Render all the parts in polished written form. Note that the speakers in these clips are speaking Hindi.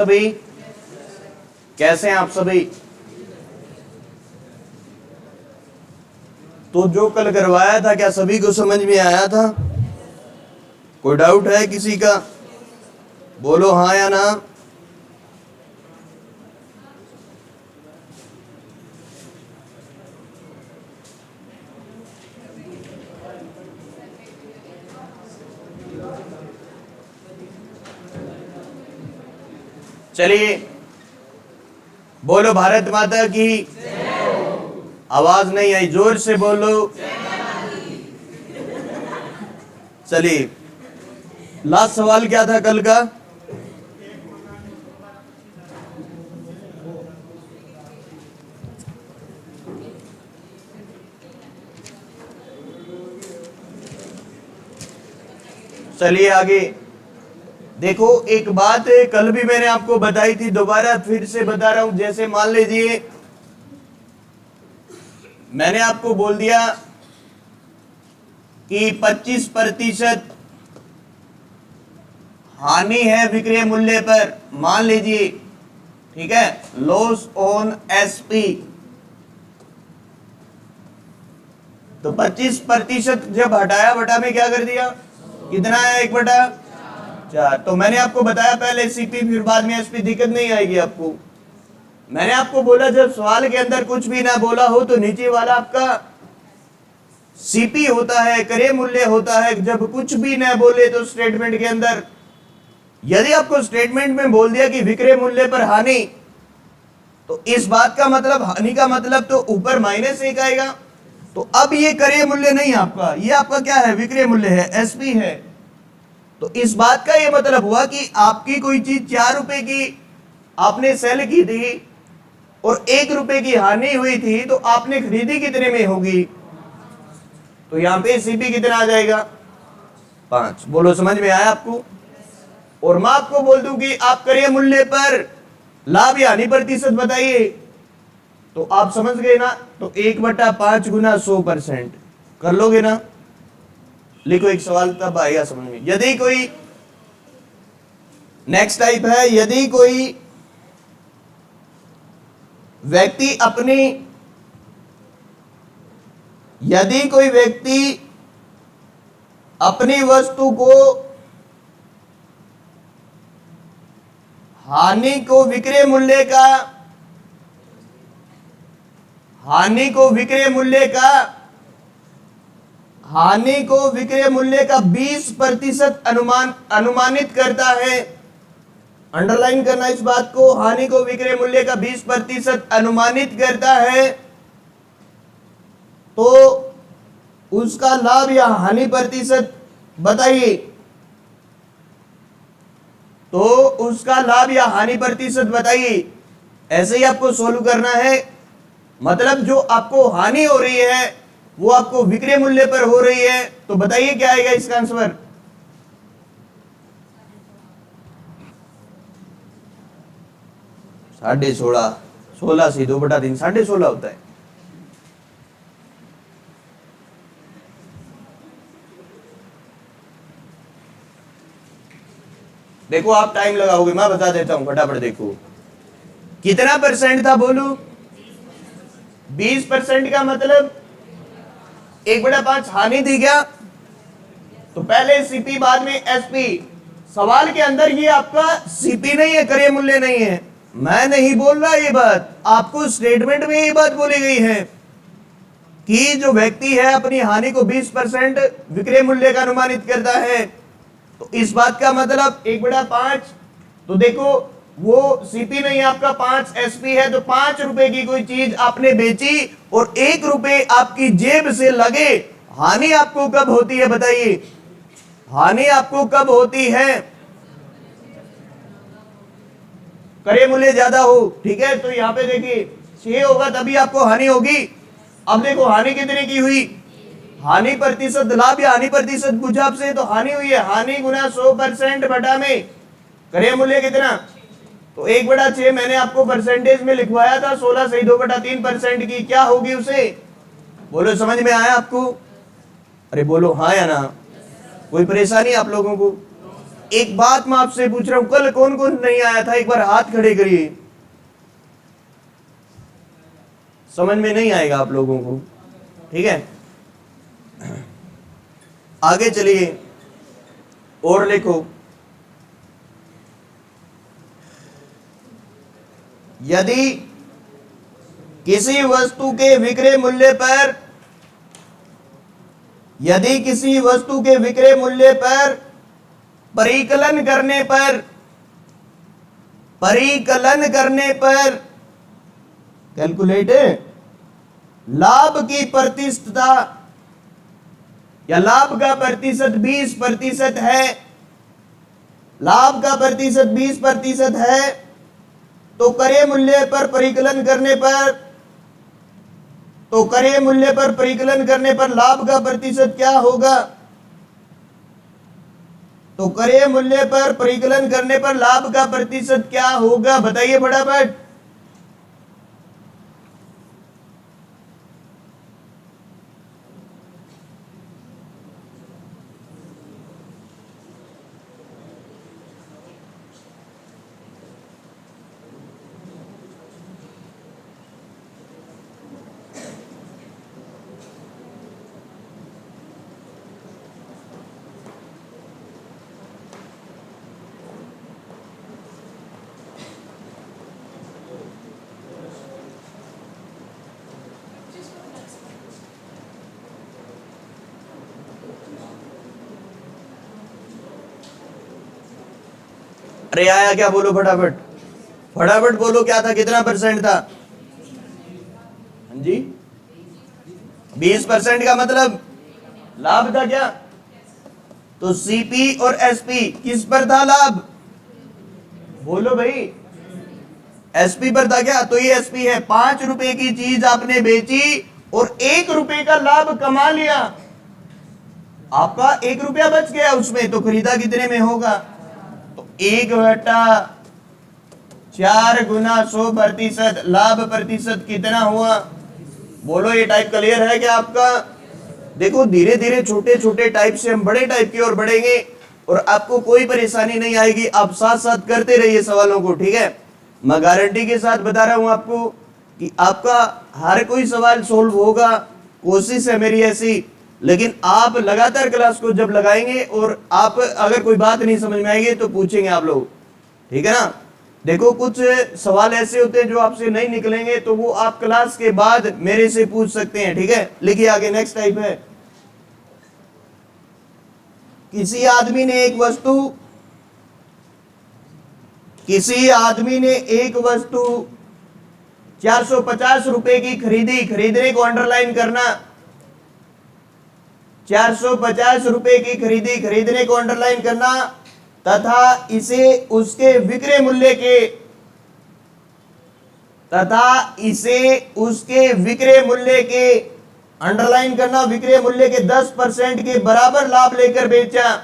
सभी कैसे हैं आप सभी? तो जो कल करवाया था क्या सभी को समझ में आया था? कोई डाउट है किसी का? बोलो हाँ या ना। चलिए बोलो भारत माता की। आवाज नहीं आई, जोर से बोलो। चलिए, लास्ट सवाल क्या था कल का? चलिए आगे देखो, एक बात कल भी मैंने आपको बताई थी, दोबारा फिर से बता रहा हूं। जैसे मान लीजिए मैंने आपको बोल दिया कि 25% हानि है विक्रय मूल्य पर, मान लीजिए, ठीक है, लॉस ऑन एसपी। तो 25% जब हटाया, बटा में क्या कर दिया, कितना है, 1/4। तो मैंने आपको बताया पहले सीपी फिर बाद में एसपी, दिक्कत नहीं आएगी आपको। मैंने आपको बोला जब सवाल के अंदर कुछ भी ना बोला हो तो नीचे वाला आपका सीपी होता है, क्रय मूल्य होता है। जब कुछ भी ना बोले तो स्टेटमेंट के अंदर, यदि आपको स्टेटमेंट में बोल दिया कि विक्रय मूल्य पर हानि, तो इस बात का मतलब, हानि का मतलब तो ऊपर -1 आएगा। तो अब ये क्रय मूल्य नहीं आपका, ये आपका क्या है, विक्रय मूल्य है, एसपी है। तो इस बात का ये मतलब हुआ कि आपकी कोई चीज 4 रुपए की आपने सेल की थी और 1 रुपए की हानि हुई थी, तो आपने खरीदी कितने में होगी? तो यहां पे सीपी कितना आ जाएगा, 5। बोलो समझ में आया आपको? और मैं आपको बोल दूं कि आप क्रय मूल्य पर लाभ या हानि प्रतिशत बताइए, तो आप समझ गए ना। तो 1/5 गुना 100% कर लोगे ना। लिखो, एक सवाल तब आएगा समझ में। यदि कोई, नेक्स्ट टाइप है, यदि कोई व्यक्ति अपनी वस्तु को, हानि को विक्रय मूल्य का 20% अनुमानित करता है। अंडरलाइन करना इस बात को, हानि को विक्रय मूल्य का 20% अनुमानित करता है, तो उसका लाभ या हानि प्रतिशत बताइए। तो उसका लाभ या हानि प्रतिशत बताइए। ऐसे ही आपको सोल्व करना है। मतलब जो आपको हानि हो रही है वो आपको विक्रय मूल्य पर हो रही है, तो बताइए क्या आएगा इसका आंसर। साढ़े 16 से 2/3 16.5 होता है। देखो आप टाइम लगाओगे, मैं बता देता हूं, फटाफट देखो कितना परसेंट था, बोलो। 20% का मतलब 1/5 हानि थी क्या? तो पहले सीपी बाद में एसपी। सवाल के अंदर ये आपका सीपी नहीं है, क्रय मूल्य नहीं है। मैं नहीं बोल रहा ये बात, आपको स्टेटमेंट में ये बात बोली गई है कि जो व्यक्ति है अपनी हानि को 20% विक्रय मूल्य का अनुमानित करता है। तो इस बात का मतलब 1/5। तो देखो वो सीपी नहीं आपका, 5 एसपी है। तो 5 रुपए की कोई चीज आपने बेची और 1 रुपए आपकी जेब से लगे, हानि आपको कब होती है बताइए? हानि आपको कब होती है? क्रय मूल्य ज्यादा हो, ठीक है। तो यहां पे देखिए 6 होगा तभी आपको हानि होगी। अब देखो हानि कितने की हुई, हानि प्रतिशत, लाभ या हानि प्रतिशत पूछा आपसे, तो हानि हुई है, हानि गुना 100% बटा में क्रय मूल्य कितना, तो 1/6 मैंने आपको परसेंटेज में लिखवाया था, 16 से 2/3% की क्या होगी उसे। बोलो समझ में आया आपको? अरे बोलो हाँ या ना। कोई परेशानी आप लोगों को? एक बात मैं आपसे पूछ रहा हूं, कल कौन कौन नहीं आया था? एक बार हाथ खड़े करिए। समझ में नहीं आएगा आप लोगों को, ठीक है। आगे चलिए और लिखो, यदि किसी वस्तु के विक्रय मूल्य पर, यदि किसी वस्तु के विक्रय मूल्य पर परिकलन करने पर कैलकुलेट लाभ की प्रतिशतता या लाभ का प्रतिशत 20% है, लाभ का प्रतिशत 20% है, तो क्रय मूल्य पर परिकलन करने पर, तो क्रय मूल्य पर परिकलन करने पर लाभ का प्रतिशत क्या होगा? तो क्रय मूल्य पर परिकलन करने पर लाभ का प्रतिशत क्या होगा? बताइए फटाफट। अरे आया क्या? बोलो फटाफट, फटाफट बोलो, क्या था? कितना परसेंट था? हाँ जी, 20% का मतलब लाभ था क्या? तो सीपी और एसपी किस पर था लाभ? बोलो भाई, एसपी पर था क्या? तो ये एसपी है। 5 रुपए की चीज आपने बेची और 1 रुपए का लाभ कमा लिया, आपका 1 रुपया बच गया उसमें, तो खरीदा कितने में होगा? तो 1/4 गुना 100%, लाभ प्रतिशत कितना हुआ? बोलो, ये टाइप क्लियर है क्या आपका? देखो, धीरे धीरे छोटे छोटे टाइप से हम बड़े टाइप की ओर बढ़ेंगे और आपको कोई परेशानी नहीं आएगी। आप साथ साथ करते रहिए सवालों को, ठीक है। मैं गारंटी के साथ बता रहा हूं आपको कि आपका हर कोई सवाल सोल्व होगा, कोशिश है मेरी ऐसी। लेकिन आप लगातार क्लास को जब लगाएंगे और आप अगर कोई बात नहीं समझ में आएगी तो पूछेंगे आप लोग, ठीक है ना। देखो, कुछ सवाल ऐसे होते हैं जो आपसे नहीं निकलेंगे, तो वो आप क्लास के बाद मेरे से पूछ सकते हैं, ठीक है। लिखिए आगे, नेक्स्ट टाइप है, किसी आदमी ने एक वस्तु 450 रुपए की खरीदी, खरीदने को अंडरलाइन करना, 450 रुपए की खरीदी, खरीदने को अंडरलाइन करना, तथा इसे उसके विक्रय मूल्य के अंडरलाइन करना, विक्रय मूल्य के 10% के बराबर लाभ लेकर बेचा,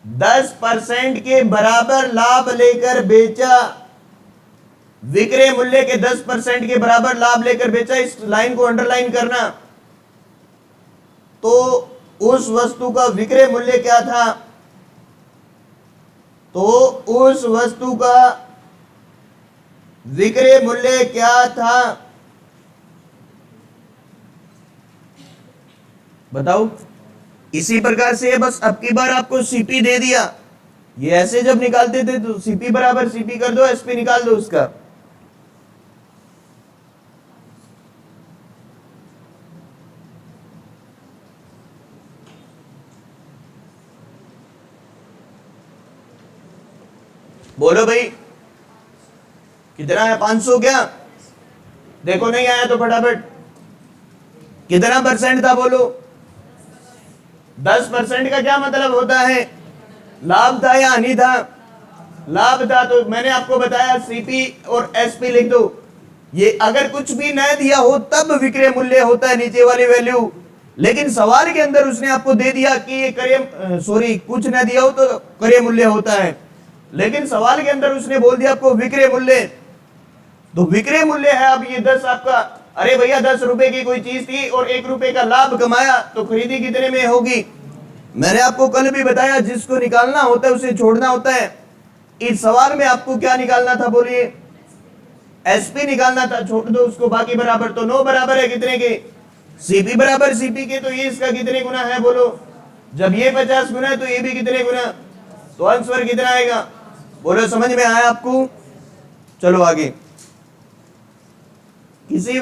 10% के बराबर लाभ लेकर बेचा, विक्रय मूल्य के 10% के बराबर लाभ लेकर बेचा, इस लाइन को अंडरलाइन करना। तो उस वस्तु का विक्रय मूल्य क्या था? तो उस वस्तु का विक्रय मूल्य क्या था? बताओ। इसी प्रकार से बस अब की बार आपको सीपी दे दिया, ये ऐसे जब निकालते थे तो सीपी बराबर सीपी कर दो, एसपी निकाल दो उसका। बोलो भाई, कितना है? 500 क्या? देखो, नहीं आया तो फटाफट, कितना परसेंट था? बोलो। 10% का क्या मतलब होता है? लाभ था या हानि था? लाभ था। तो मैंने आपको बताया सीपी और एसपी लिख दो। ये अगर कुछ भी न दिया हो तब विक्रय मूल्य होता है, नीचे वाली वैल्यू। लेकिन सवाल के अंदर उसने आपको दे दिया कि ये कुछ न दिया हो तो क्रय मूल्य होता है, लेकिन सवाल के अंदर उसने बोल दिया आपको विक्रय मूल्य, तो विक्रय मूल्य है अब ये 10 आपका। अरे भैया, 10 रुपए की कोई चीज थी और 1 रुपए का लाभ कमाया, तो खरीदी कितने में होगी? मैंने आपको कल भी बताया, जिसको निकालना होता है उसे छोड़ना होता है। इस सवाल में आपको क्या निकालना था, बोलिए? एसपी निकालना था, छोड़ दो उसको, बाकी बराबर। तो 9 बराबर है कितने के? सीपी बराबर सीपी के। तो ये इसका कितने गुना है, बोलो? जब ये 50 गुना है तो ये भी कितने गुना? तो आंसर कितना आएगा, बोलो? समझ में आया आपको? चलो आगे। किसी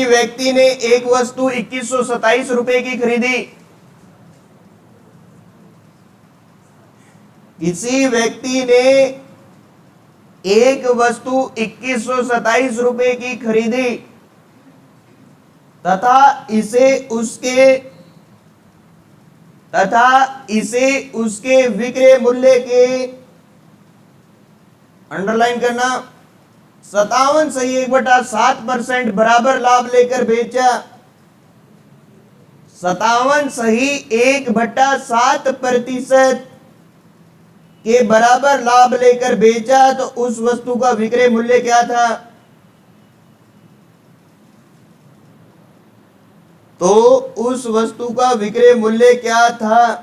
व्यक्ति ने एक वस्तु 2127 रुपए की खरीदी। किसी व्यक्ति ने एक वस्तु 2127 रुपए की खरीदी तथा इसे उसके विक्रय मूल्य के, अंडरलाइन करना, 57 सही 1/7% बराबर लाभ लेकर बेचा। 57 सही 1/7% के बराबर लाभ लेकर बेचा। तो उस वस्तु का विक्रय मूल्य क्या था? तो उस वस्तु का विक्रय मूल्य क्या था?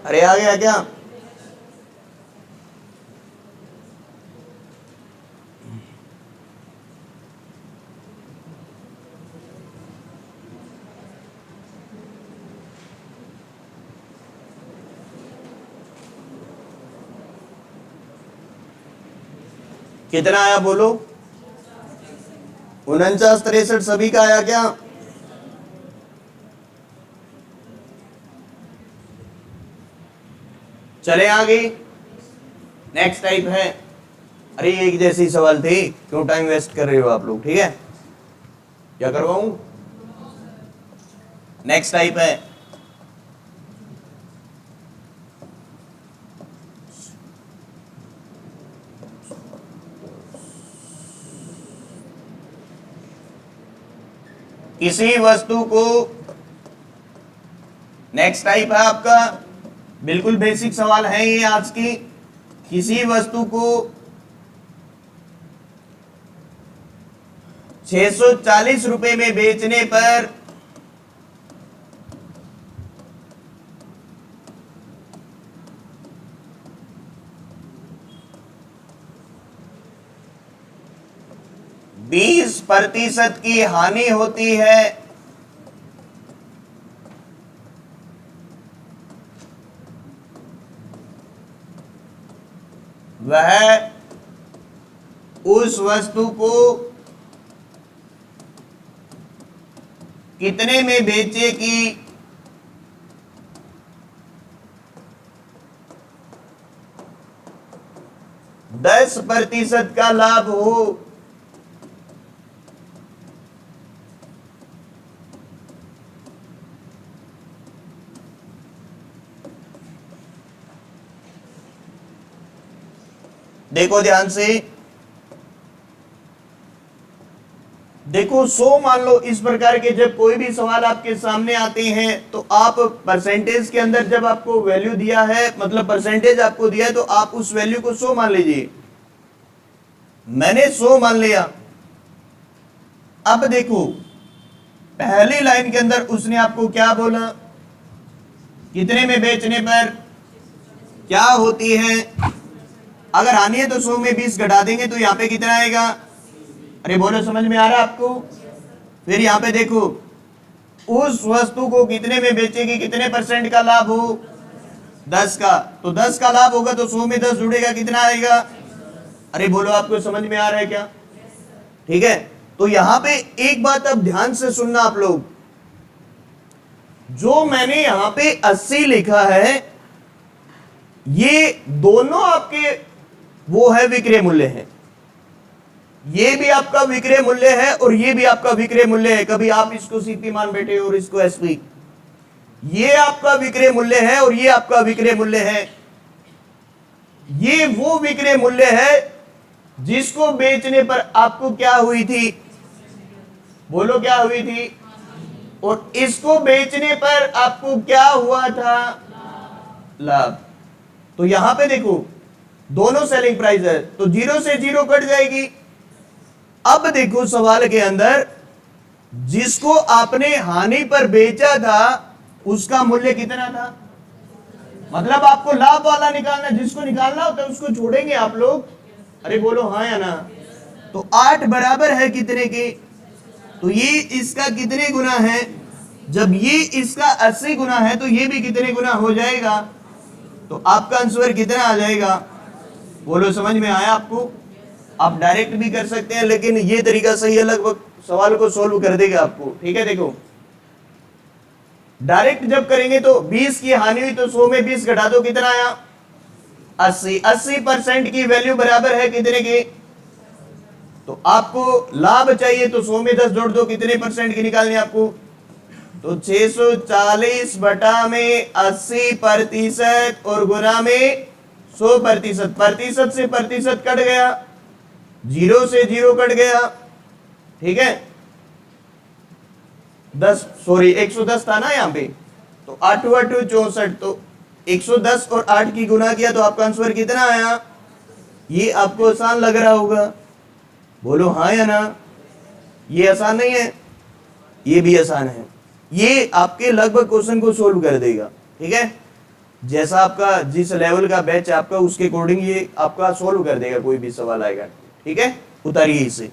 अरे आ गया क्या? कितना आया बोलो? 49 63 सभी का आया क्या? चले आगे। नेक्स्ट टाइप है, अरे एक जैसी सवाल थे, क्यों टाइम वेस्ट कर रहे हो आप लोग? ठीक है, क्या करवाऊं? नेक्स्ट टाइप है, किसी वस्तु को, नेक्स्ट टाइप है आपका, बिल्कुल बेसिक सवाल है ये आज की। किसी वस्तु को 640 रुपए में बेचने पर बीस % की हानि होती है। वह उस वस्तु को कितने में बेचेगी? 10% का लाभ हो। देखो ध्यान से, देखो 100 मान लो। इस प्रकार के जब कोई भी सवाल आपके सामने आते हैं तो आप परसेंटेज के अंदर, जब आपको वैल्यू दिया है, मतलब परसेंटेज आपको दिया है, तो आप उस वैल्यू को 100 मान लीजिए। मैंने 100 मान लिया। अब देखो पहली लाइन के अंदर उसने आपको क्या बोला? कितने में बेचने पर क्या होती है? अगर हानि है तो 100 में 20 घटा देंगे तो यहाँ पे कितना आएगा? अरे बोलो, समझ में आ रहा है आपको? फिर यहाँ पे देखो, उस वस्तु को कितने में बेचेगी, कितने % का लाभ हो? 10 का। तो 10 का लाभ होगा तो 100 में 10 जुड़ेगा, कितना आएगा? अरे बोलो, आपको समझ में आ रहा है क्या? ठीक है। तो यहां पे एक बात अब ध्यान से सुनना आप लोग, जो मैंने यहां पे 80 लिखा है, ये दोनों आपके वो है विक्रय मूल्य है। ये भी आपका विक्रय मूल्य है और ये भी आपका विक्रय मूल्य है। कभी आप इसको सीपी मान बैठे और इसको एसपी। ये आपका विक्रय मूल्य है और ये आपका विक्रय मूल्य है। ये वो विक्रय मूल्य है जिसको बेचने पर आपको क्या हुई थी? बोलो, क्या हुई थी? और इसको बेचने पर आपको क्या हुआ था? लाभ। तो यहां पे देखो, दोनों सेलिंग प्राइस है, तो 0 से 0 कट जाएगी। अब देखो सवाल के अंदर, जिसको आपने हानि पर बेचा था उसका मूल्य कितना था? मतलब आपको लाभ वाला निकालना, जिसको निकालना होता है उसको छोड़ेंगे आप लोग। अरे बोलो हाँ या ना? तो 8 बराबर है कितने के? तो ये इसका कितने गुना है? जब ये इसका 80 गुना है तो ये भी कितने गुना हो जाएगा? तो आपका आंसर कितना आ जाएगा? बोलो, समझ में आया आपको? आप डायरेक्ट भी कर सकते हैं, लेकिन ये तरीका सही है, लगभग सवाल को सोल्व कर देगा आपको। ठीक है, देखो डायरेक्ट जब करेंगे तो 20 की हानि हुई तो 100 में 20 घटा दो, कितना आया? 80। 80% की वैल्यू बराबर है कितने की? तो आपको लाभ चाहिए तो 100 में 10 जोड़ दो, कितने % की निकालनी है आपको? तो 640 बटा में 80% और गुना में 100%। प्रतिशत से प्रतिशत कट गया, 0 से 0 कट गया। ठीक है, 110 था ना यहाँ पे, तो 8 8 64, तो 110 और 8 की गुना किया तो आपका आंसर कितना आया? ये आपको आसान लग रहा होगा, बोलो हाँ या ना? ये आसान नहीं है? ये भी आसान है। ये आपके लगभग क्वेश्चन को सोल्व कर देगा। ठीक है, जैसा आपका जिस लेवल का बैच है आपका, उसके अकॉर्डिंग ये आपका सोल्व कर देगा कोई भी सवाल आएगा। ठीक है, उतारिए इसे।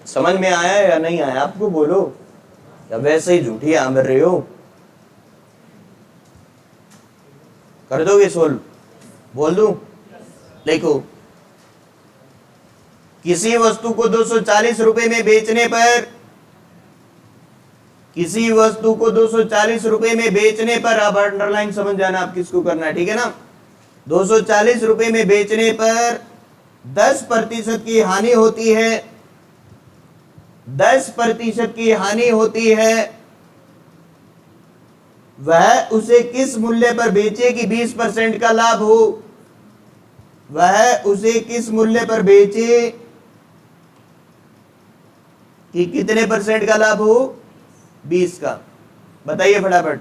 समझ में आया या नहीं आया आपको? बोलो, या वैसे ही झूठी आंबर रहे हो? कर दोगे सोल्व? बोल दूं? देखो, किसी वस्तु को 240 रुपए में बेचने पर, किसी वस्तु को 240 रुपए में बेचने पर, आप अंडरलाइन समझ जाना आप किसको करना है। ठीक है ना? 240 रुपए में बेचने पर 10% की हानि होती है, 10% की हानि होती है। वह उसे किस मूल्य पर बेचे कि 20% का लाभ हो? वह उसे किस मूल्य पर बेचे कि कितने % का लाभ हो? 20 का। बताइए फटाफट।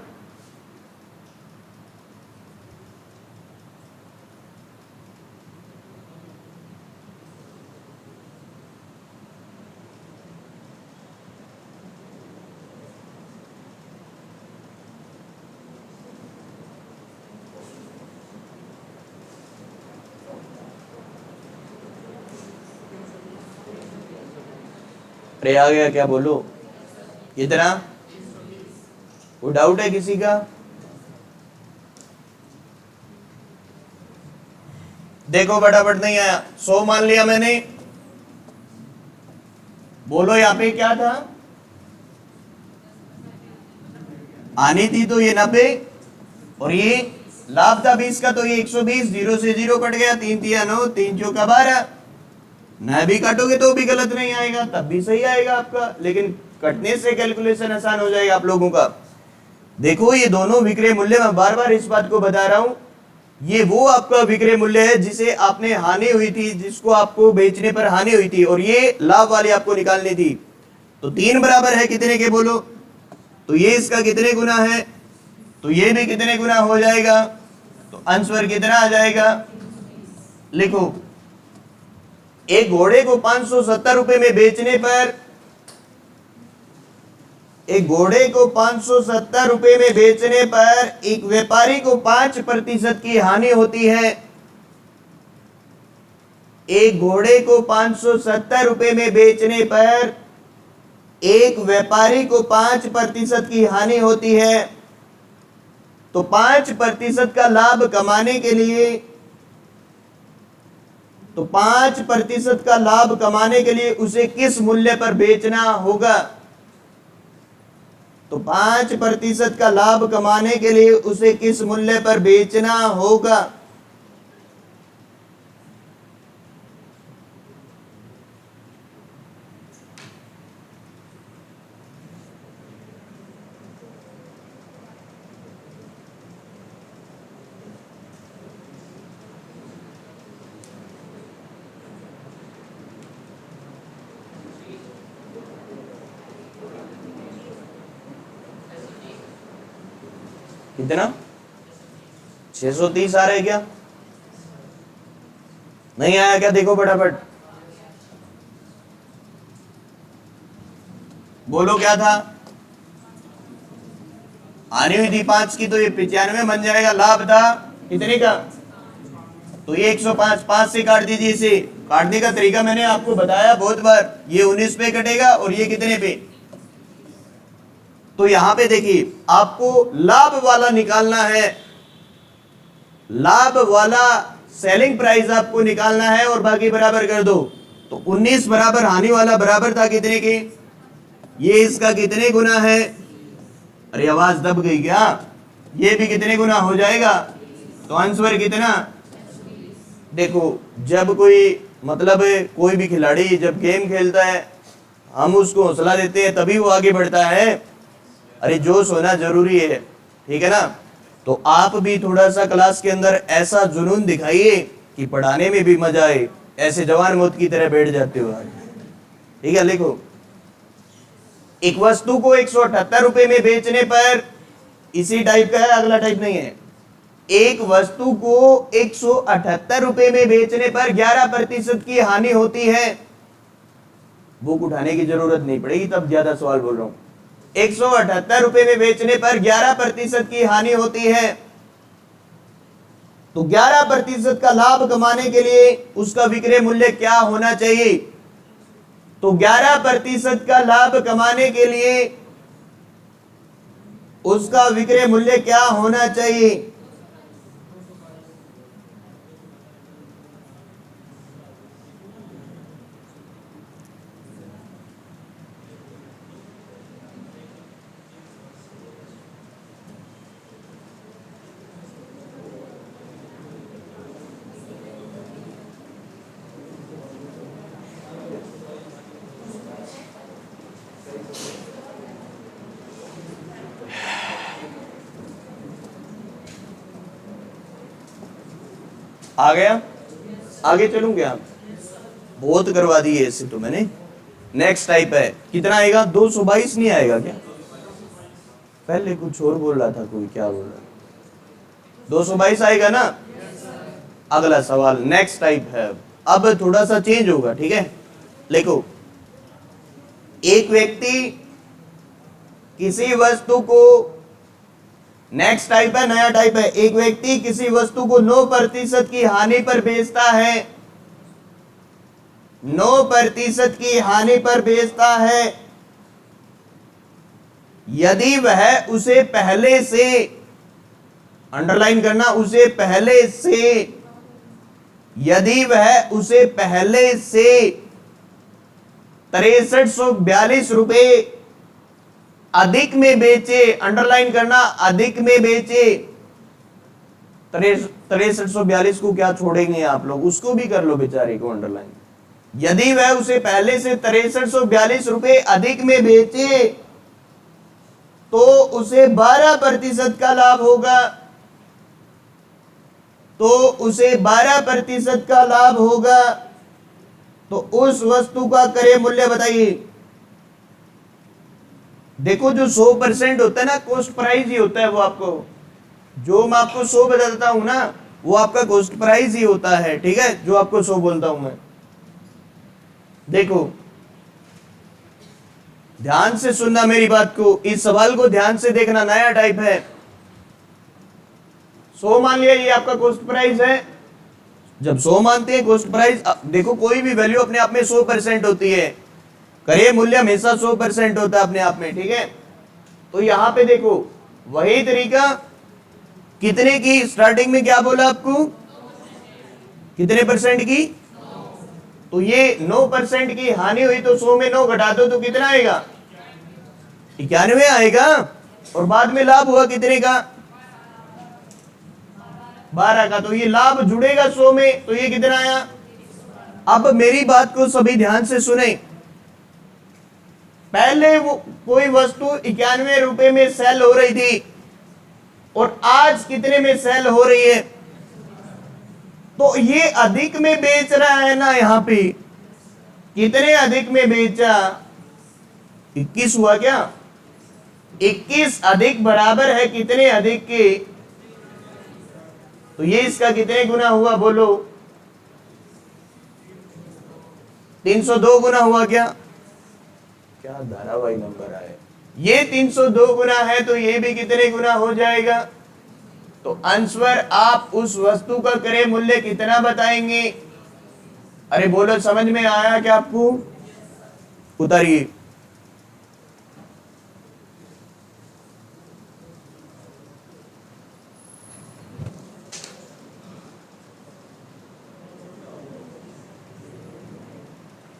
अरे आ गया क्या? बोलो, कितना? वो डाउट है किसी का? देखो फटाफट, नहीं आया। 100 मान लिया मैंने। बोलो यहाँ पे क्या था? आनी थी तो ये 90 और ये लाभ था 20 का, तो ये 120। 0 से 0 कट गया, 3 तिया 9, 3 चौका 12। न भी काटोगे तो भी गलत नहीं आएगा, तब भी सही आएगा आपका, लेकिन कटने से कैलकुलेशन आसान हो जाएगा आप लोगों का। देखो, ये दोनों विक्रय मूल्य, मैं बार बार इस बात को बता रहा हूं, ये वो आपका विक्रय मूल्य है जिसे आपने हानि हुई थी, जिसको आपको बेचने पर हानि हुई थी, और ये लाभ वाली आपको निकालनी थी। तो 3 बराबर है कितने के? बोलो, तो ये इसका कितने गुना है, तो ये भी कितने गुना हो जाएगा, तो आंसर कितना आ जाएगा, लिखो। एक घोड़े को 570 रुपए में बेचने पर, एक घोड़े को 570 रुपए में बेचने पर एक व्यापारी को 5% की हानि होती है। एक घोड़े को 570 रुपए में बेचने पर एक व्यापारी को 5% की हानि होती है। तो 5% का लाभ कमाने के लिए, तो 5% का लाभ कमाने के लिए उसे किस मूल्य पर बेचना होगा, तो 5% का लाभ कमाने के लिए उसे किस मूल्य पर बेचना होगा। कितना 630 आ रहा है क्या, नहीं आया क्या, देखो फटाफट बोलो क्या था, आनी हुई थी 5 की, तो ये 95 बन जाएगा। लाभ था कितने का, तो ये 105, 5 से काट दीजिए। इसे काटने का तरीका मैंने आपको बताया बहुत बार, ये 19 पे कटेगा और ये कितने पे, तो यहां पे देखिए आपको लाभ वाला निकालना है, लाभ वाला सेलिंग प्राइस आपको निकालना है और बाकी बराबर कर दो। तो 19 बराबर हानि वाला बराबर था कितने के, ये इसका कितने गुना है, अरे आवाज दब गई क्या, ये भी कितने गुना हो जाएगा, तो आंसर कितना। देखो जब कोई मतलब कोई भी खिलाड़ी जब गेम खेलता है, हम उसको हौसला देते हैं तभी वो आगे बढ़ता है, अरे जोश होना जरूरी है, ठीक है ना। तो आप भी थोड़ा सा क्लास के अंदर ऐसा जुनून दिखाइए कि पढ़ाने में भी मजा आए, ऐसे जवान मौत की तरह बैठ जाते हो, ठीक है। लिखो, एक वस्तु को 178 रुपए में बेचने पर, इसी टाइप का है, अगला टाइप नहीं है। एक वस्तु को 178 रुपए में बेचने पर 11% की हानि होती है। बुक उठाने की जरूरत नहीं पड़ेगी, तब ज्यादा सवाल बोल रहा हूं। 178 रुपए में बेचने पर 11% की हानि होती है। तो 11% का लाभ कमाने के लिए उसका विक्रय मूल्य क्या होना चाहिए, तो 11% का लाभ कमाने के लिए उसका विक्रय मूल्य क्या होना चाहिए। आ गया, आगे चलूं क्या, बहुत करवा दी है इससे तो मैंने। नेक्स्ट टाइप है, कितना आएगा, 222 नहीं आएगा क्या, पहले कुछ और बोल रहा था कोई, क्या बोल रहा था, 222 आएगा ना। अगला सवाल नेक्स्ट टाइप है, अब थोड़ा सा चेंज होगा, ठीक है। देखो, एक व्यक्ति किसी वस्तु को, नेक्स्ट टाइप है, नया टाइप है, एक व्यक्ति किसी वस्तु को 9% की हानि पर बेचता है, 9% की हानि पर बेचता है। यदि वह उसे पहले से, अंडरलाइन करना, उसे पहले से, यदि वह उसे पहले से 6342 रुपए अधिक में बेचे, अंडरलाइन करना, अधिक में बेचे। 6342 को क्या छोड़ेंगे आप लोग, उसको भी कर लो बेचारे को अंडरलाइन। यदि वह उसे पहले से 6342 रुपए अधिक में बेचे तो उसे 12% का लाभ होगा, तो उसे 12% का लाभ होगा। तो उस वस्तु का क्रय मूल्य बताइए, देखो जो 100% होता है ना, कॉस्ट प्राइस ही होता है वो आपको, जो मैं आपको 100 बताता हूं ना, वो आपका कॉस्ट प्राइस ही होता है, ठीक है, जो आपको 100 बोलता हूं मैं। देखो ध्यान से सुनना मेरी बात को, इस सवाल को ध्यान से देखना, नया टाइप है। 100 मान लिया ये आपका कॉस्ट प्राइस है। जब 100 मानते हैं कॉस्ट प्राइस, देखो कोई भी वैल्यू अपने आप में 100% होती है, क्रय मूल्य हमेशा 100% होता है अपने आप में, ठीक है। तो यहां पे देखो वही तरीका, कितने की स्टार्टिंग में क्या बोला आपको, कितने परसेंट की, तो ये 9% की हानि हुई, तो 100 में 9 घटा दो तो कितना आएगा, 91 आएगा। और बाद में लाभ हुआ कितने का, 12 का, तो ये लाभ जुड़ेगा 100 में, तो ये कितना आया। अब मेरी बात को सभी ध्यान से सुने, पहले वो कोई वस्तु 91 रुपए में सेल हो रही थी और आज कितने में सेल हो रही है, तो ये अधिक में बेच रहा है ना, यहां पे कितने अधिक में बेचा, 21 हुआ क्या, 21 अधिक बराबर है कितने अधिक के, तो ये इसका कितने गुना हुआ बोलो, 302 गुना हुआ क्या, क्या धारावाहिक नंबर आए, ये 302 गुना है, तो ये भी कितने गुना हो जाएगा। तो आंसर आप उस वस्तु का क्रय मूल्य कितना बताएंगे, अरे बोलो समझ में आया क्या आपको, उतारिए।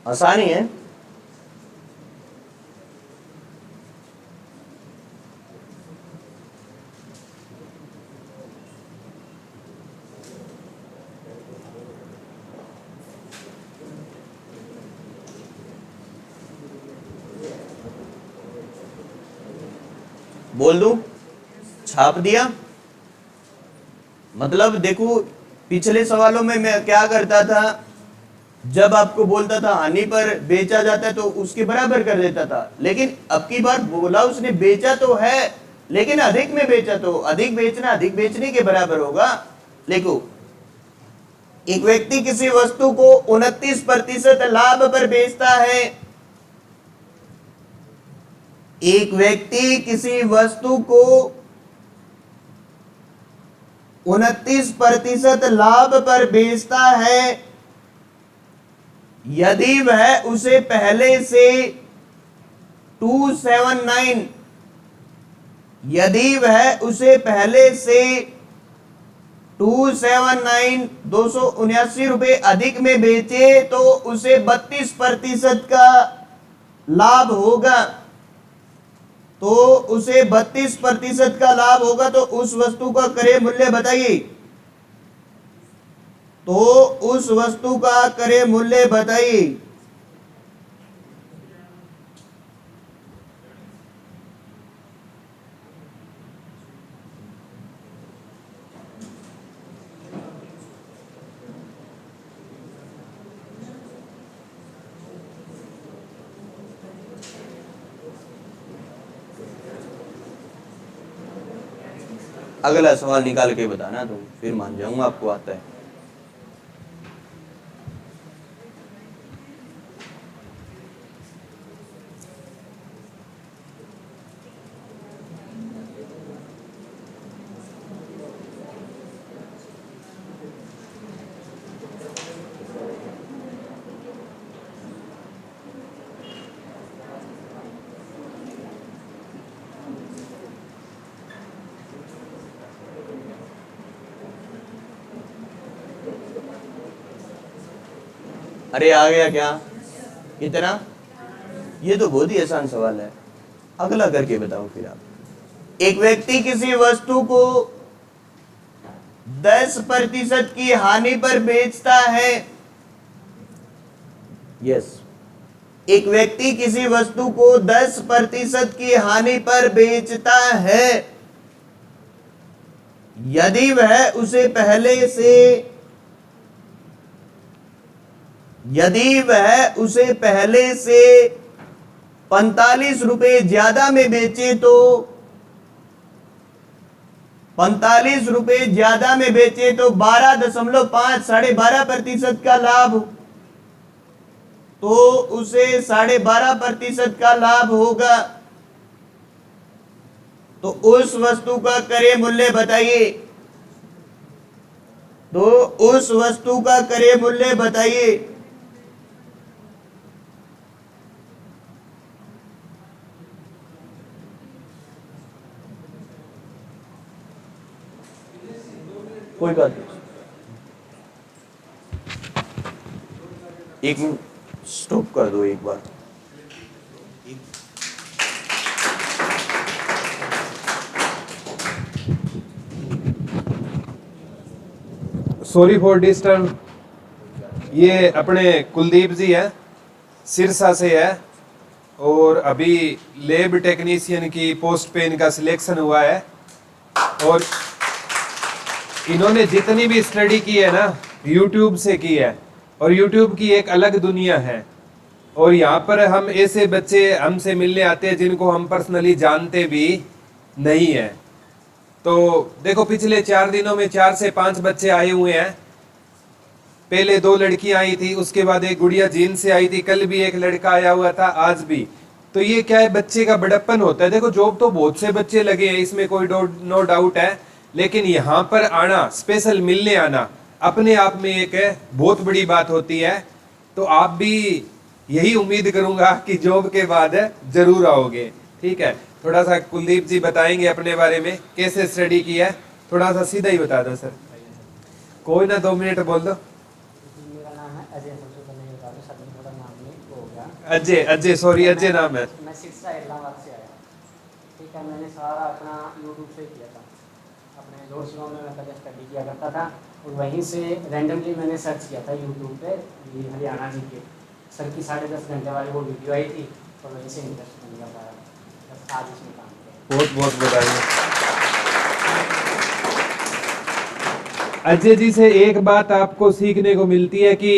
आसानी है, बोल दूं, छाप दिया। मतलब देखो पिछले सवालों में मैं क्या करता था, जब आपको बोलता था हानि पर बेचा जाता है तो उसके बराबर कर देता था, लेकिन अब की बार बोला उसने बेचा तो है लेकिन अधिक में बेचा, तो अधिक बेचना अधिक बेचने के बराबर होगा। देखो एक व्यक्ति किसी वस्तु को 29% लाभ पर बेचता है, एक व्यक्ति किसी वस्तु को 29% लाभ पर बेचता है, यदि वह उसे पहले से 279 यदि वह उसे पहले से 279 रुपए अधिक में बेचे तो उसे 32% का लाभ होगा, तो उसे 32% का लाभ होगा, तो उस वस्तु का क्रय मूल्य बताइए, तो उस वस्तु का क्रय मूल्य बताइए। अगला सवाल निकाल के बताना, तो फिर मान जाऊंगा आपको आता है। अरे आ गया क्या, कितना, ये तो बहुत ही आसान सवाल है, अगला करके बताओ फिर आप। एक व्यक्ति किसी वस्तु को 10% की हानि पर बेचता है, यस, एक व्यक्ति किसी वस्तु को 10% की हानि पर बेचता है, यदि वह उसे पहले से यदि वह उसे पहले से 45 रुपए ज्यादा में बेचे तो 45 रुपए ज्यादा में बेचे तो 12.5 12.5% का लाभ, तो उसे 12.5% का लाभ होगा। तो उस वस्तु का क्रय मूल्य बताइए, तो उस वस्तु का क्रय मूल्य बताइए। कोई बात नहीं, एक मिनट स्टॉप कर दो एक बार। Sorry for disturb. ये अपने कुलदीप जी हैं, सिरसा से है, और अभी लैब टेक्नीशियन की पोस्ट पे इनका सिलेक्शन हुआ है। और इन्होंने जितनी भी स्टडी की है ना, यूट्यूब से की है, और यूट्यूब की एक अलग दुनिया है। और यहाँ पर हम ऐसे बच्चे हमसे मिलने आते हैं जिनको हम पर्सनली जानते भी नहीं है। तो देखो, पिछले 4 दिनों में 4 से 5 बच्चे आए हुए हैं। पहले 2 लड़कियां आई थी, उसके बाद एक गुड़िया जीन से आई थी, कल भी एक लड़का आया हुआ था, आज भी। तो ये क्या है, बच्चे का बड़प्पन होता है। देखो, जॉब तो बहुत से बच्चे लगे हैं, इसमें कोई नो डाउट है, लेकिन यहाँ पर आना, स्पेशल मिलने आना, अपने आप में एक बहुत बड़ी बात होती है। तो आप भी यही उम्मीद करूंगा कि जॉब के बाद जरूर आओगे। ठीक है, थोड़ा सा कुलदीप जी बताएंगे अपने बारे में, कैसे स्टडी किया है। थोड़ा सा सीधा ही बता दो सर, कोई ना 2 मिनट बोल दो। मेरा नाम है अजय, सबसे पहले ये बता दूं, सर थोड़ा नाम नहीं हो गया। अजय, सॉरी, अजय नाम है। मैं सिरसा इलाहाबाद से आया। ठीक है, मैंने सारा अपना यूट्यूब से किया था। अपने लोड शिवा में मैं पहले स्टडी किया करता था, और वहीं से रैंडमली मैंने सर्च किया था यूट्यूब पे, ये हरियाणा जी के सर की 10.5 घंटे वाली वो वीडियो आई थी, तो वहीं से इंटरेस्ट बन गया था। बस आज इसमें काम किया। बहुत बहुत बधाई। अजय जी से एक बात आपको सीखने को मिलती है कि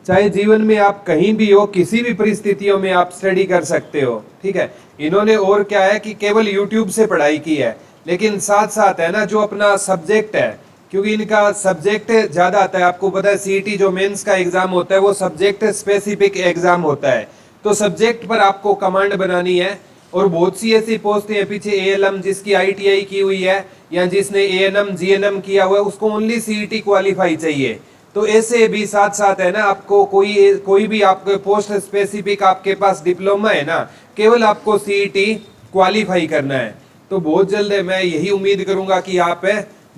चाहे जीवन में आप कहीं भी हो, किसी भी परिस्थितियों में आप स्टडी कर सकते हो। ठीक है, इन्होंने और क्या है कि केवल यूट्यूब से पढ़ाई की है, लेकिन साथ साथ है ना, जो अपना सब्जेक्ट है, क्योंकि इनका सब्जेक्ट ज्यादा आता है। आपको पता है, सीईटी जो मेंस का एग्जाम होता है वो सब्जेक्ट स्पेसिफिक एग्जाम होता है। तो सब्जेक्ट पर आपको कमांड बनानी है। और बहुत सी ऐसी पोस्टें हैं, पीछे एएलएम जिसकी आईटीआई की हुई है, या जिसने एएनएम जीएनएम किया हुआ है, उसको ओनली सीईटी क्वालिफाई चाहिए। तो ऐसे भी साथ साथ है ना, आपको कोई भी आपके पोस्ट स्पेसिफिक आपके पास डिप्लोमा है ना, केवल आपको सीईटी क्वालिफाई करना है। तो बहुत जल्द है, मैं यही उम्मीद करूंगा कि आप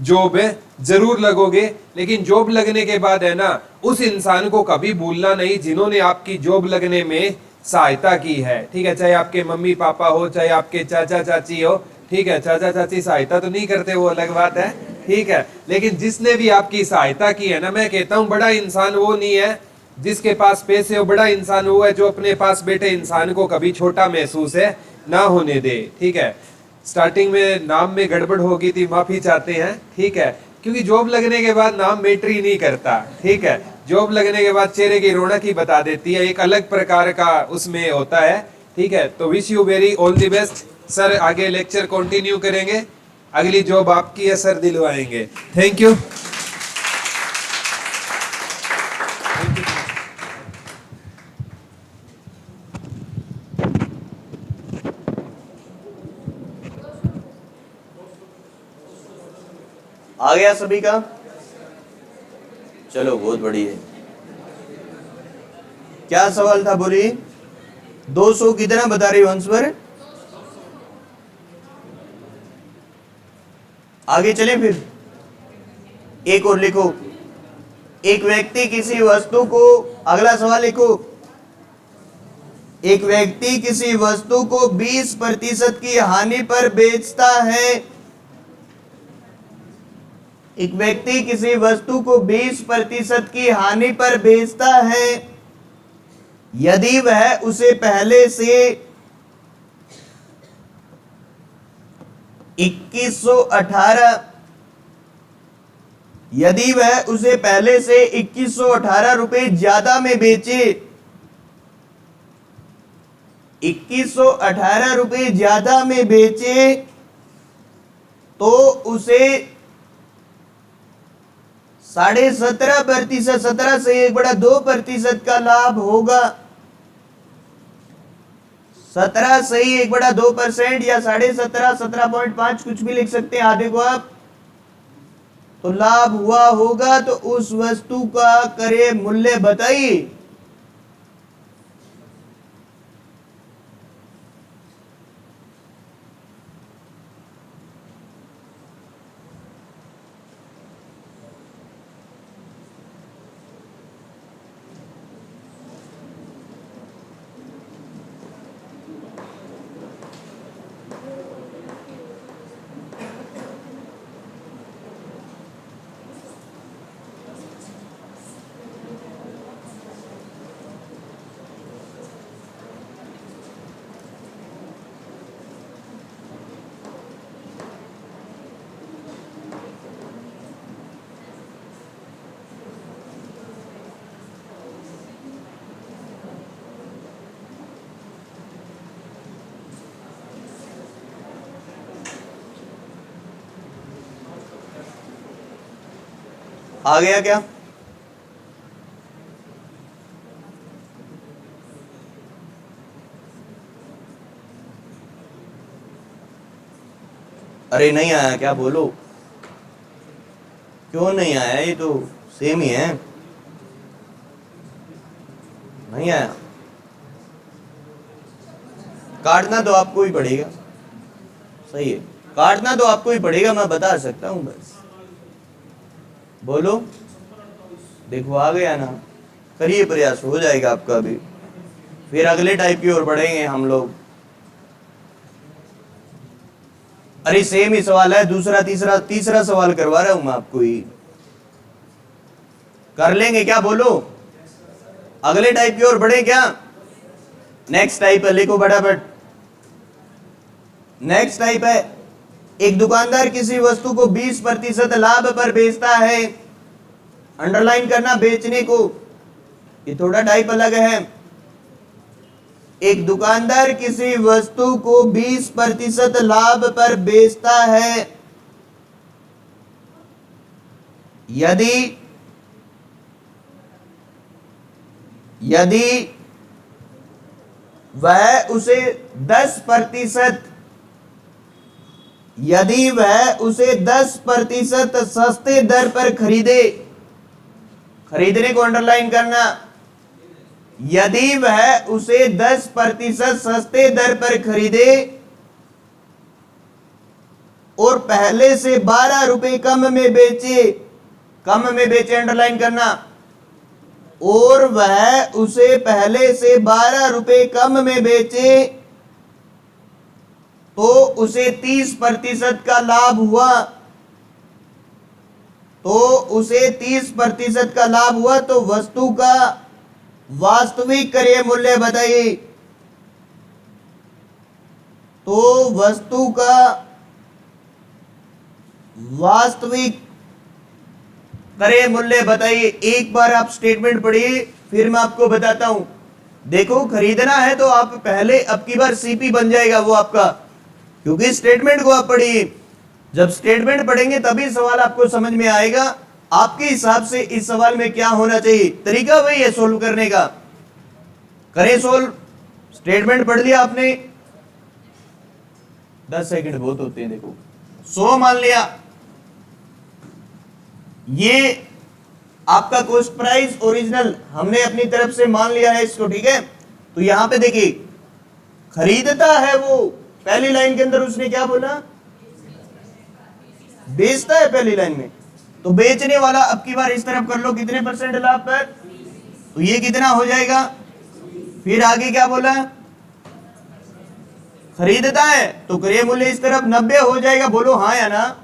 जॉब जरूर लगोगे। लेकिन जॉब लगने के बाद है ना, उस इंसान को कभी भूलना नहीं जिन्होंने आपकी जॉब लगने में सहायता की है। ठीक है, चाहे आपके मम्मी पापा हो, चाहे आपके चाचा चाची हो। ठीक है, चाचा चाची सहायता तो नहीं करते, वो अलग बात है। ठीक है, लेकिन जिसने भी आपकी सहायता की है ना, मैं कहता हूँ बड़ा इंसान वो नहीं है जिसके पास पैसे हो, बड़ा इंसान वो है जो अपने पास बैठे इंसान को कभी छोटा महसूस है ना होने दे। ठीक है, स्टार्टिंग में नाम में गड़बड़ हो गई थी, माफी चाहते हैं। ठीक है, क्योंकि जॉब लगने के बाद नाम मैटर ही नहीं करता। ठीक है, जॉब लगने के बाद चेहरे की रौनक ही बता देती है, एक अलग प्रकार का उसमें होता है। ठीक है, तो wish you very all the best sir. आगे लेक्चर कंटिन्यू करेंगे, अगली जॉब आपकी है सर, दिलवाएंगे। Thank you. आ गया सभी का? चलो बहुत बढ़िया। क्या सवाल था, बोलिए। 200 कितना बता रही वंशवर? आगे चले फिर। एक और लिखो। एक व्यक्ति किसी वस्तु को, अगला सवाल लिखो। एक व्यक्ति किसी वस्तु को 20% की हानि पर बेचता है। एक व्यक्ति किसी वस्तु को 20% की हानि पर बेचता है यदि वह उसे पहले से 2118 यदि वह उसे पहले से 2118 रुपए ज्यादा में बेचे 2118 रुपए ज्यादा में बेचे तो उसे 17.5%, 17 से 1/2% का लाभ होगा। 17 से 1/2% या 17.5, 17.5 कुछ भी लिख सकते हैं आधे को आप, तो लाभ हुआ होगा। तो उस वस्तु का क्रय मूल्य बताइए। आ गया क्या? अरे नहीं आया क्या? बोलो क्यों नहीं आया? ये तो सेम ही है। नहीं आया, काटना तो आपको ही पड़ेगा। सही है, काटना तो आपको ही पड़ेगा, मैं बता सकता हूं बस। बोलो, देखो आ गया ना। करिए प्रयास, हो जाएगा आपका भी। फिर अगले टाइप की ओर बढ़ेंगे हम लोग। अरे सेम ही सवाल है, दूसरा तीसरा सवाल करवा रहा हूं मैं आपको ही। कर लेंगे क्या? बोलो, अगले टाइप की ओर बढ़े क्या? नेक्स्ट टाइप है, लिखो फटाफट। नेक्स्ट टाइप है, एक दुकानदार किसी वस्तु को 20% लाभ पर बेचता है। अंडरलाइन करना बेचने को, ये थोड़ा टाइप अलग है। एक दुकानदार किसी वस्तु को 20% लाभ पर बेचता है यदि वह उसे 10% सस्ते दर पर खरीदे, खरीदने को अंडरलाइन करना। यदि वह उसे 10% सस्ते दर पर खरीदे और पहले से 12 रुपए कम में बेचे, अंडरलाइन करना। और वह उसे पहले से 12 रुपए कम में बेचे तो उसे 30% का लाभ हुआ। तो वस्तु का वास्तविक क्रय मूल्य बताइए। तो वस्तु का वास्तविक क्रय मूल्य बताइए। एक बार आप स्टेटमेंट पढ़िए, फिर मैं आपको बताता हूं। देखो, खरीदना है तो आप पहले अब की बार सीपी बन जाएगा वो आपका, क्योंकि स्टेटमेंट को आप पढ़िए। जब स्टेटमेंट पढ़ेंगे तभी सवाल आपको समझ में आएगा। आपके हिसाब से इस सवाल में क्या होना चाहिए, तरीका वही है सोल्व करने का। करें सोल्व। स्टेटमेंट पढ़ लिया आपने, 10 सेकंड बहुत होते हैं। देखो 100 मान लिया, ये आपका कॉस्ट प्राइस ओरिजिनल हमने अपनी तरफ से मान लिया है इसको, ठीक है। तो यहां पे देखिए, खरीदता है वो, पहली लाइन के अंदर उसने क्या बोला? बेचता है पहली लाइन में। तो बेचने वाला अब की बार इस तरफ कर लो, कितने % लाभ पर? तो ये कितना हो जाएगा? फिर आगे क्या बोला? खरीदता है तो क्रय मूल्य इस तरफ 90 हो जाएगा। बोलो हाँ या ना।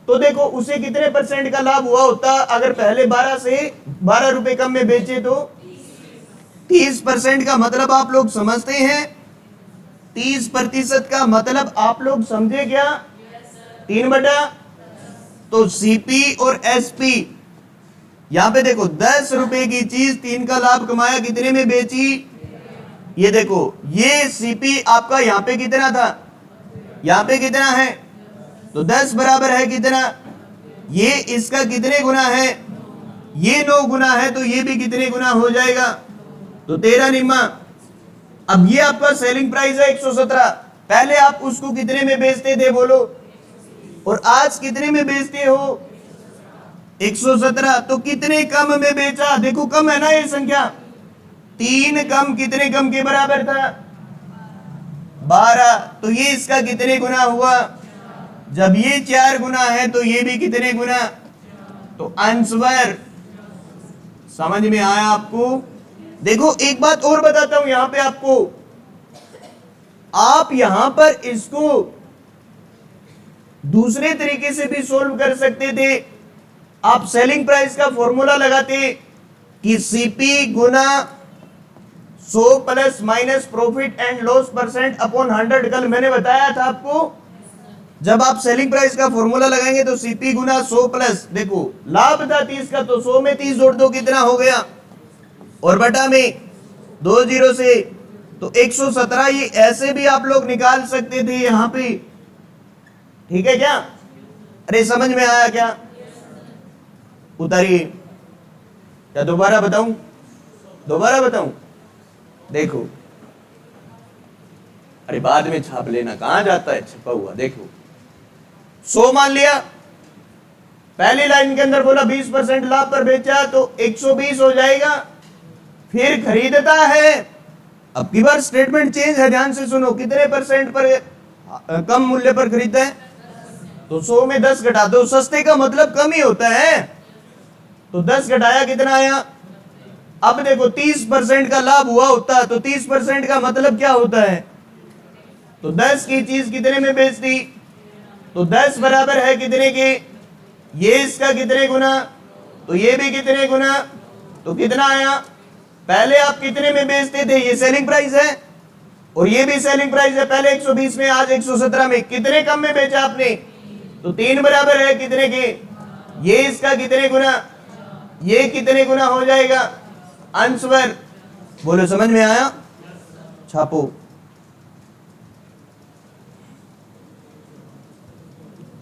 तो देखो उसे कितने % का लाभ हुआ होता अगर पहले 12 से 12 रुपए कम में बेचे? तो 30% का मतलब आप लोग समझते हैं? 30% का मतलब आप लोग समझे क्या? 3/। तो सीपी और एसपी, यहां पे देखो 10 रुपए की चीज 3 का लाभ कमाया, कितने में बेची? ये देखो, ये सीपी आपका यहाँ पे कितना था, यहाँ पे कितना है, तो 10 बराबर है कितना, ये इसका कितने गुना है, ये 9 गुना है, तो ये भी कितने गुना हो जाएगा, तो 13 निम्मा। अब ये आपका सेलिंग प्राइस है 117, पहले आप उसको कितने में बेचते थे बोलो, और आज कितने में बेचते हो 117, तो कितने कम में बेचा, देखो कम है ना ये संख्या, 3 कम कितने कम के बराबर था 12, तो ये इसका कितने गुना हुआ, जब ये 4 गुना है तो ये भी कितने गुना, तो आंसर समझ में आया आपको। देखो एक बात और बताता हूं यहां पे आपको, आप यहां पर इसको दूसरे तरीके से भी सोल्व कर सकते थे, आप सेलिंग प्राइस का फॉर्मूला लगाते कि CP Guna 100 plus minus profit and loss percent upon 100, कल मैंने बताया था आपको, जब आप सेलिंग प्राइस का फॉर्मूला लगाएंगे तो सीपी गुना 100 प्लस, देखो लाभ था 30 का, तो 100 में 30 जोड़ दो कितना हो गया, और बटा में 2 जीरो से, तो 117, ये ऐसे भी आप लोग निकाल सकते थे यहां पे, ठीक है क्या, अरे समझ में आया क्या, उतारिए, क्या दोबारा बताऊं, दोबारा बताऊं, देखो, अरे बाद में छाप लेना, कहां जाता है छपा हुआ, देखो 100 मान लिया, पहली लाइन के अंदर बोला 20% लाभ पर बेचा तो 120 हो जाएगा, फिर खरीदता है, अब की बार स्टेटमेंट चेंज है, ध्यान से सुनो, कितने परसेंट पर कम मूल्य पर खरीदता है, तो 100 में 10 घटा दो, सस्ते का मतलब कम ही होता है, तो 10 घटाया कितना आया, अब देखो 30% का लाभ हुआ होता, तो 30% का मतलब क्या होता है, तो 10 की चीज कितने में बेच दी, तो 10 बराबर है कितने के, ये इसका कितने गुना, तो ये भी कितने गुना, तो कितना आया, पहले आप कितने में बेचते थे, ये सेलिंग प्राइस है और ये भी सेलिंग प्राइस है, पहले 120 में, आज 117 में, कितने कम में बेचा आपने, तो 3 बराबर है कितने के, ये इसका कितने गुना, ये कितने गुना हो जाएगा, आंसर बोलो, समझ में आया, छापो,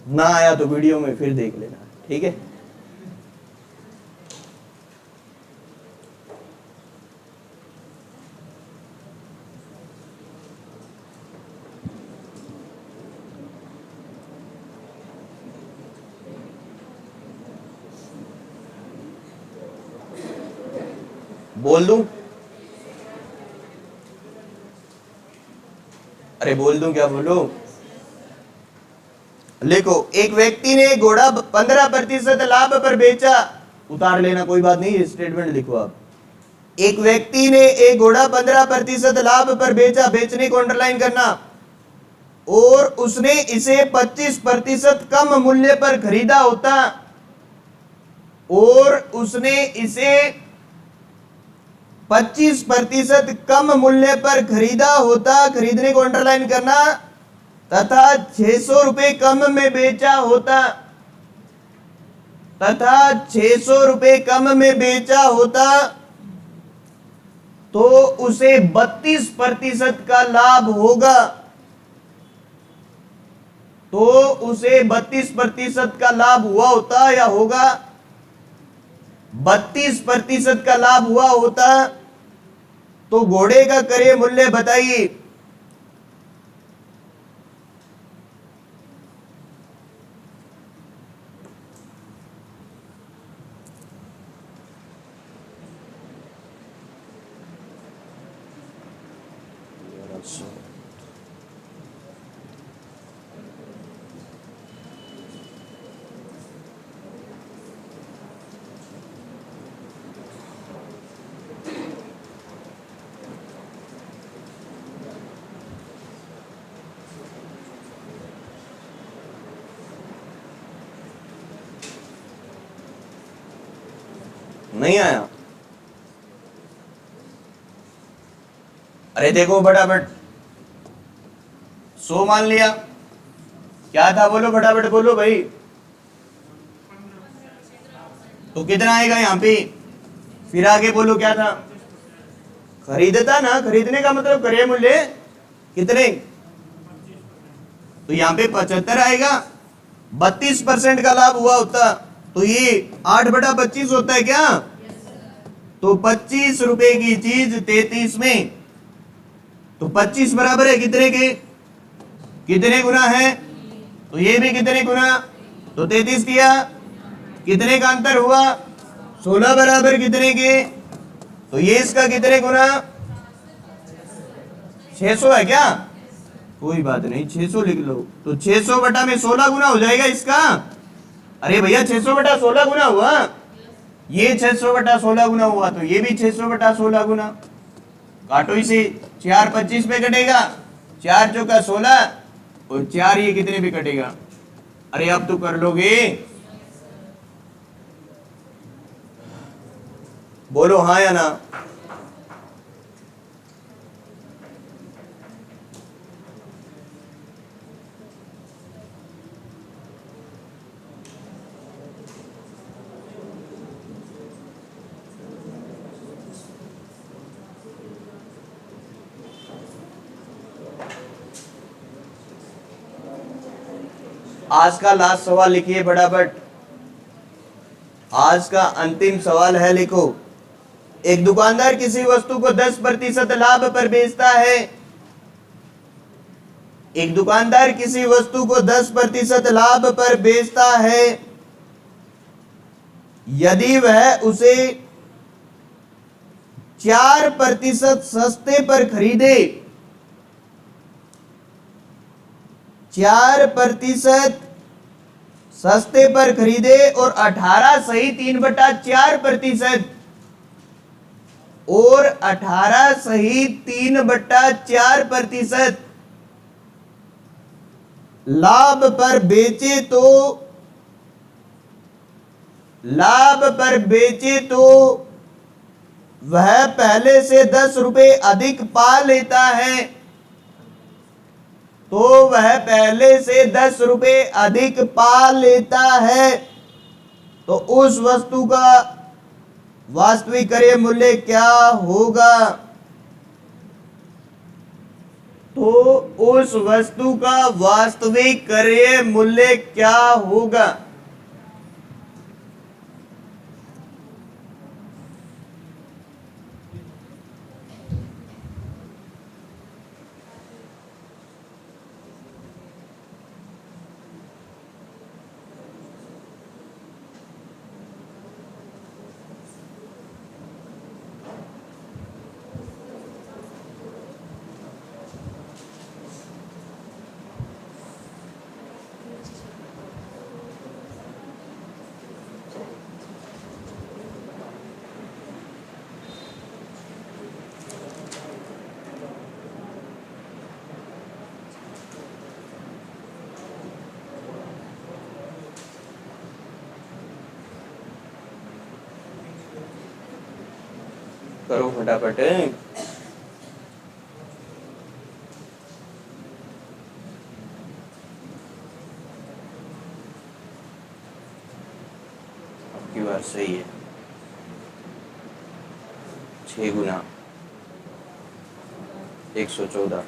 ना आया तो वीडियो में फिर देख लेना, ठीक है। बोल दूं, अरे बोल दूं, क्या बोलूं, लिखो, एक व्यक्ति ने घोड़ा 15% लाभ पर बेचा, उतार लेना कोई बात नहीं, स्टेटमेंट लिखो आप, एक व्यक्ति ने एक घोड़ा 15% लाभ पर बेचा, बेचने को अंडरलाइन करना, और उसने इसे 25% कम मूल्य पर खरीदा होता, और उसने इसे 25% कम मूल्य पर खरीदा होता, खरीदने को अंडरलाइन करना, तथा 600 रुपए कम में बेचा होता, तथा 600 रुपए कम में बेचा होता, तो उसे 32% का लाभ होगा, तो उसे 32% का लाभ हुआ होता या होगा, 32% का लाभ हुआ होता, तो घोड़े का क्रय मूल्य बताइए, नहीं आया, अरे देखो फटाफट, 100 मान लिया, क्या था बोलो, फटाफट बोलो भाई, तो कितना आएगा यहां पे, फिर आगे बोलो क्या था, खरीदता ना, खरीदने का मतलब क्रय मूल्य कितने, तो यहाँ पे 75 आएगा, 32% का लाभ हुआ होता तो ये 8/25 होता है क्या, तो 25 रुपए की चीज 33 में, तो 25 बराबर है कितने के, कितने गुना है, तो ये भी कितने गुना, तो 33 किया, कितने का अंतर हुआ, 16 बराबर कितने के, तो ये इसका कितने गुना, 600 है क्या, कोई बात नहीं 600 लिख लो, तो 600 बटा में 16 गुना हो जाएगा इसका, अरे भैया 600 बटा 16 गुना हुआ, ये 600 बटा 16 गुना हुआ, तो ये भी 600 बटा 16 गुना, काटो इसे, 4 25 पे कटेगा, 4 चौका 16 और 4 ये कितने पे कटेगा, अरे अब तो कर लोगे, बोलो हाँ या ना, आज का लास्ट सवाल लिखिए फटाफट, आज का अंतिम सवाल है, लिखो, एक दुकानदार किसी वस्तु को 10% लाभ पर बेचता है, एक दुकानदार किसी वस्तु को 10% लाभ पर बेचता है, यदि वह उसे 4% सस्ते पर खरीदे, 4% सस्ते पर खरीदे और 18 सही 3/4%, और 18 सही 3/4% लाभ पर बेचे तो, लाभ पर बेचे तो वह पहले से 10 रुपए अधिक पा लेता है, तो वह पहले से 10 रुपए अधिक पा लेता है, तो उस वस्तु का वास्तविक क्रय मूल्य क्या होगा, तो उस वस्तु का वास्तविक क्रय मूल्य क्या होगा, करो फटाफट, आपकी बात सही है, 6 गुना 114,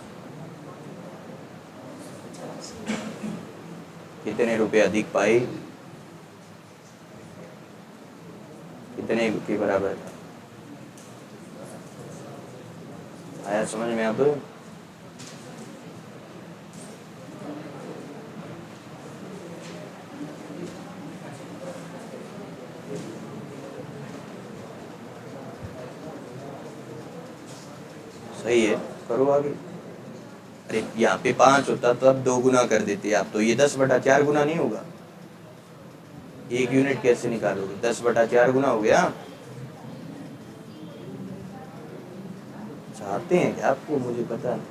कितने रुपए अधिक पाए, कितने के बराबर था, आया समझ में अब, सही है, करो आगे, अरे यहाँ पे 5 होता तो अब 2 गुना कर देते आप, तो ये 10/4 गुना नहीं होगा, 1 यूनिट कैसे निकालोगे, 10/4 गुना हो गया, चाहते हैं क्या आपको, मुझे पता नहीं,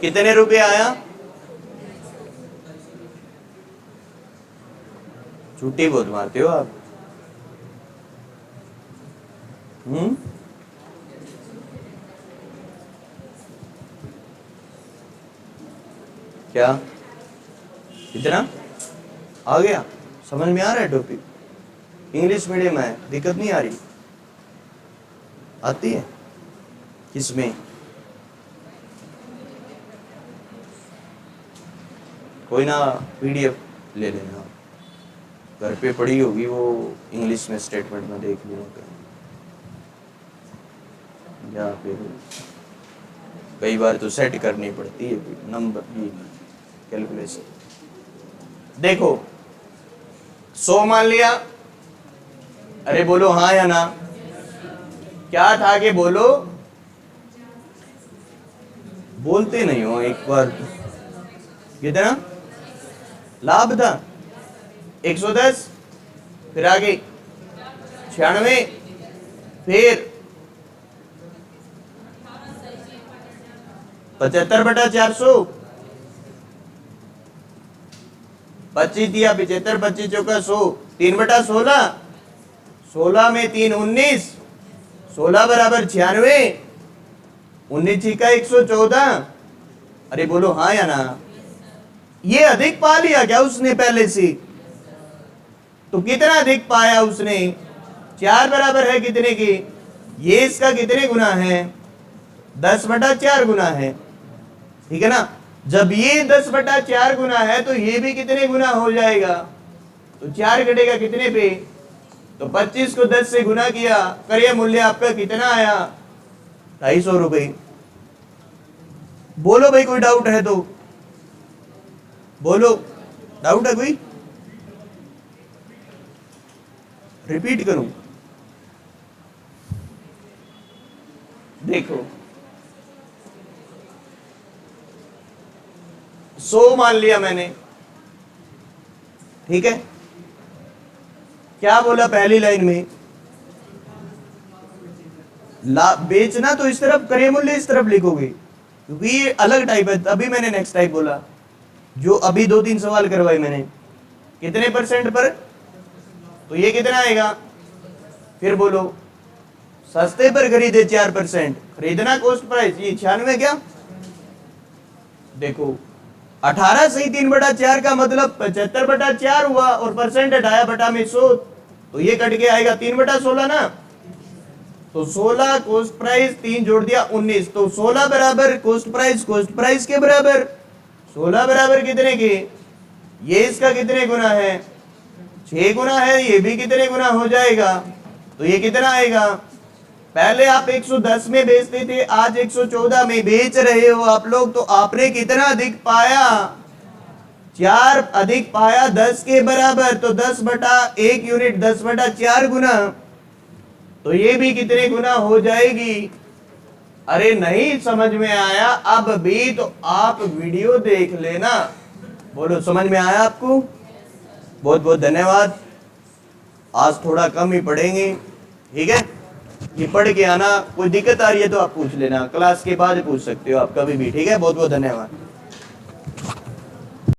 कितने रुपए आया, झूठी बहुत मारते हो आप, क्या कितना आ गया? समझ में आ रहा है टॉपिक? इंग्लिश मीडियम है, दिक्कत नहीं आ रही? आती है किसमें? कोई ना पीडीएफ ले लेना, घर पे पड़ी होगी वो, इंग्लिश में स्टेटमेंट में देख लूँगा, या फिर कई बार तो सेट करनी पड़ती है नंबर की कैलकुलेशन। देखो 100 मान लिया, अरे बोलो हाँ या ना, क्या था कि बोलो, बोलते नहीं हो एक बार। कितना लाभ था? 110, फिर आगे 96, फिर 75/400, 25 दिया 75, 25 चौका 100, 3/16, 16 में 3 19, 16 बराबर 96, 19 छिका 114। अरे बोलो हाँ या ना? ये अधिक पा लिया क्या उसने पहले से? तो कितना अधिक पाया उसने? 4 बराबर है कितने की? ये इसका कितने गुना है? 10/4 गुना है, ठीक है ना? जब ये 10/4 गुना है तो ये भी कितने गुना हो जाएगा? तो 4 घटेगा कितने पे? तो 25 को 10 से गुना किया, क्रय मूल्य आपका कितना आया? 250 रुपए। बोलो भाई, कोई डाउट है तो बोलो, डाउट है कोई? रिपीट करूं? देखो 100 मान लिया मैंने, ठीक है? क्या बोला पहली लाइन में? बेचना तो इस तरफ, क्रय मूल्य इस तरफ लिखोगे, क्योंकि ये अलग टाइप है। अभी मैंने नेक्स्ट टाइप बोला, जो अभी 2-3 सवाल करवाए मैंने, कितने परसेंट पर, तो ये कितना आएगा? फिर बोलो, सस्ते पर खरीदे 4%, खरीदना कॉस्ट प्राइस, ये 96 क्या? देखो 18 सही 3/4 का मतलब 75/4 हुआ, और परसेंट हटाया बटा में 100, तो ये कट के आएगा 3/16 ना। तो 16 कॉस्ट प्राइस, 3 जोड़ दिया 19, तो 16 बराबर कॉस्ट प्राइस के बराबर, 16 बराबर कितने के? ये इसका कितने गुना है? 6 गुना है। ये भी कितने गुना हो जाएगा? तो ये कितना आएगा? पहले आप 110 में बेचते थे, आज 114 में बेच रहे हो आप लोग, तो आपने कितना अधिक पाया? 4 अधिक पाया 10 के बराबर, तो 10/1 यूनिट 10/4 गुना, तो ये भी कितने गुना हो जाएगी? अरे नहीं समझ में आया अब भी तो आप वीडियो देख लेना। बोलो समझ में आया आपको? बहुत बहुत धन्यवाद। आज थोड़ा कम ही पढ़ेंगे, ठीक है? ये पढ़ के आना, कोई दिक्कत आ रही है तो आप पूछ लेना, क्लास के बाद पूछ सकते हो आप कभी भी, ठीक है? बहुत बहुत धन्यवाद।